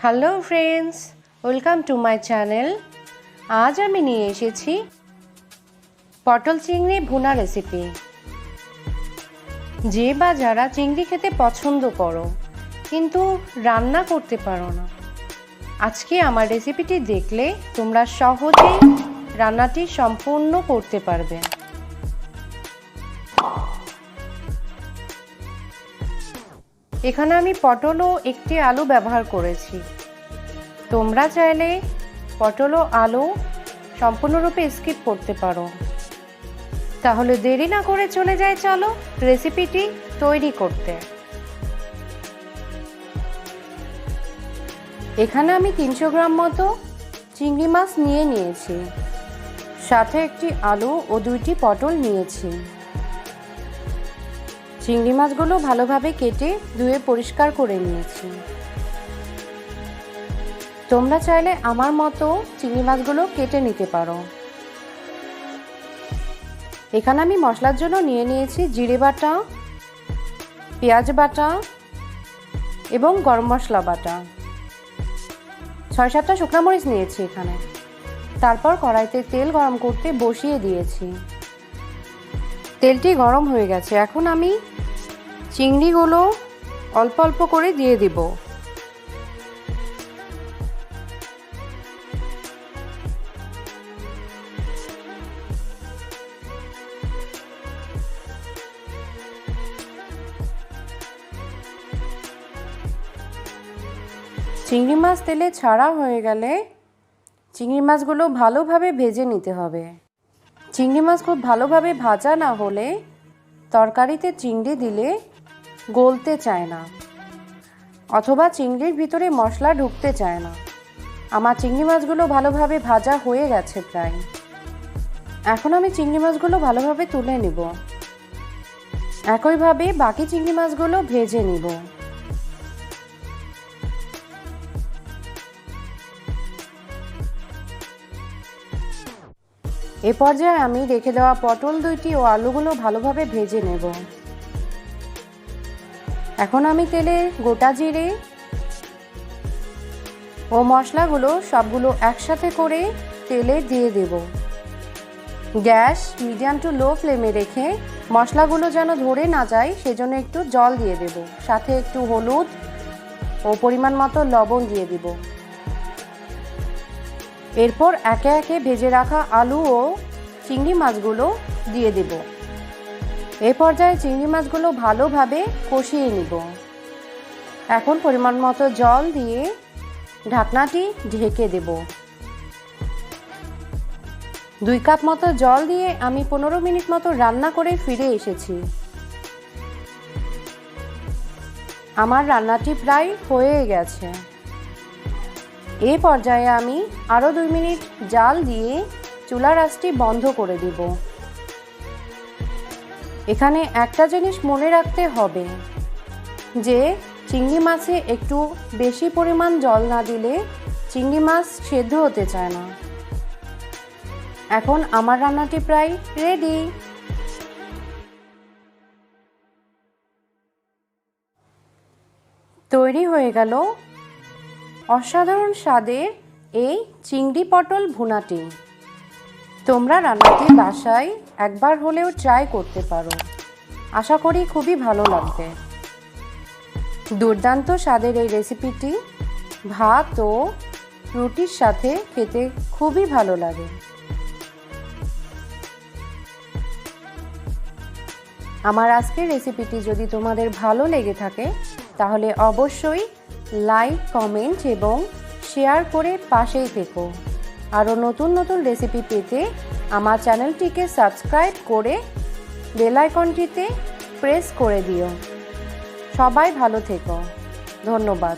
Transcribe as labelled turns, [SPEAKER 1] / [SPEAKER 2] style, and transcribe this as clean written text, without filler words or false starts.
[SPEAKER 1] Hello friends, welcome to my channel. আজ আমি নিয়ে এসেছি পটল চিংড়ি ভুনা রেসিপি। যে বা যারা চিংড়ি খেতে পছন্দ করো কিন্তু রান্না করতে পারো না, আজকে আমার রেসিপিটি দেখলে তোমরা সহজেই রান্নাটি সম্পূর্ণ করতে পারবে। এখানে আমি পটল ও একটি আলু ব্যবহার করেছি। তোমরা চাইলে পটল ও আলু সম্পূর্ণরূপে স্কিপ করতে পারো। তাহলে দেরি না করে চলে যাই, চলো রেসিপিটি তৈরি করতে। এখানে আমি 300 গ্রাম মতো চিংড়ি মাছ নিয়ে নিয়েছি, সাথে একটি আলু ও 2টি পটল নিয়েছি। চিংড়ি মাছগুলো ভালোভাবে কেটে ধুয়ে পরিষ্কার করে নিয়েছি। তোমরা চাইলে আমার মতো চিংড়ি মাছগুলো কেটে নিতে পারো। এখানে আমি মশলার জন্য নিয়ে নিয়েছি জিরে বাটা, পেঁয়াজ বাটা এবং গরম মশলা বাটা। 6-7টা শুকনো মরিচ নিয়েছি এখানে। তারপর কড়াইতে তেল গরম করতে বসিয়ে দিয়েছি। তেলটি গরম হয়ে গেছে, এখন আমি চিংড়িগুলো অল্প অল্প করে দিয়ে দিব। চিংড়ি মাছ তেলে ছাড়া হয়ে গেলে চিংড়ি মাছগুলো ভালোভাবে ভেজে নিতে হবে। চিংড়ি মাছ খুব ভালোভাবে ভাজা না হলে তরকারিতে চিংড়ি দিলে গলতে চায় না, অথবা চিংড়ির ভিতরে মশলা ঢুকতে চায় না। আমার চিংড়ি মাছগুলো ভালোভাবে ভাজা হয়ে গেছে প্রায়। এখন আমি চিংড়ি মাছগুলো ভালোভাবে তুলে নিব। একইভাবে বাকি চিংড়ি মাছগুলো ভেজে নিব। এ পর্যায়ে আমি রেখে দেওয়া পটল 2টি ও আলুগুলো ভালোভাবে ভেজে নেব। এখন আমি তেলে গোটা জিরে ও মশলাগুলো সবগুলো একসাথে করে তেলে দিয়ে দেব। গ্যাস মিডিয়াম টু লো ফ্লেমে রেখে মশলাগুলো যেন ধরে না যায় সেজন্য একটু জল দিয়ে দেব, সাথে একটু হলুদ ও পরিমাণ মতো লবণ দিয়ে দিব। এরপর একে একে ভেজে রাখা আলু ও চিংড়ি মাছগুলো দিয়ে দেব। এই পর্যায়ে চিংড়ি মাছগুলো ভালোভাবে কষিয়ে নিব। এখন পরিমাণ মতো জল দিয়ে ঢাকনাটি ঢেকে দেব। 2 কাপ মতো জল দিয়ে আমি 15 মিনিট মতো রান্না করে ফিরে এসেছি। আমার রান্নাটি প্রায় হয়ে গেছে। এই পর্যায়ে আমি আরও 2 মিনিট জাল দিয়ে চুলার আঁচটি বন্ধ করে দিব। এখানে একটা জিনিস মনে রাখতে হবে যে চিংড়ি মাছে একটু বেশি পরিমাণ জল না দিলে চিংড়ি মাছ সেদ্ধ হতে চায় না। এখন আমার রান্নাটি প্রায় রেডি। তৈরি হয়ে গেল অসাধারণ স্বাদের এই চিংড়ি পটল ভুনাটি। তোমরা রান্নাটি বাসায় একবার হলেও ট্রাই করতে পারো, আশা করি খুবই ভালো লাগবে। দুর্দান্ত স্বাদের এই রেসিপিটি ভাত ও রুটির সাথে খেতে খুবই ভালো লাগে। আমার আজকের রেসিপিটি যদি তোমাদের ভালো লেগে থাকে তাহলে অবশ্যই লাইক, কমেন্ট এবং শেয়ার করে পাশেই থেকো। আরও নতুন নতুন রেসিপি পেতে আমার চ্যানেলটিকে সাবস্ক্রাইব করে বেল আইকনটিতে প্রেস করে দিও। সবাই ভালো থেকো, ধন্যবাদ।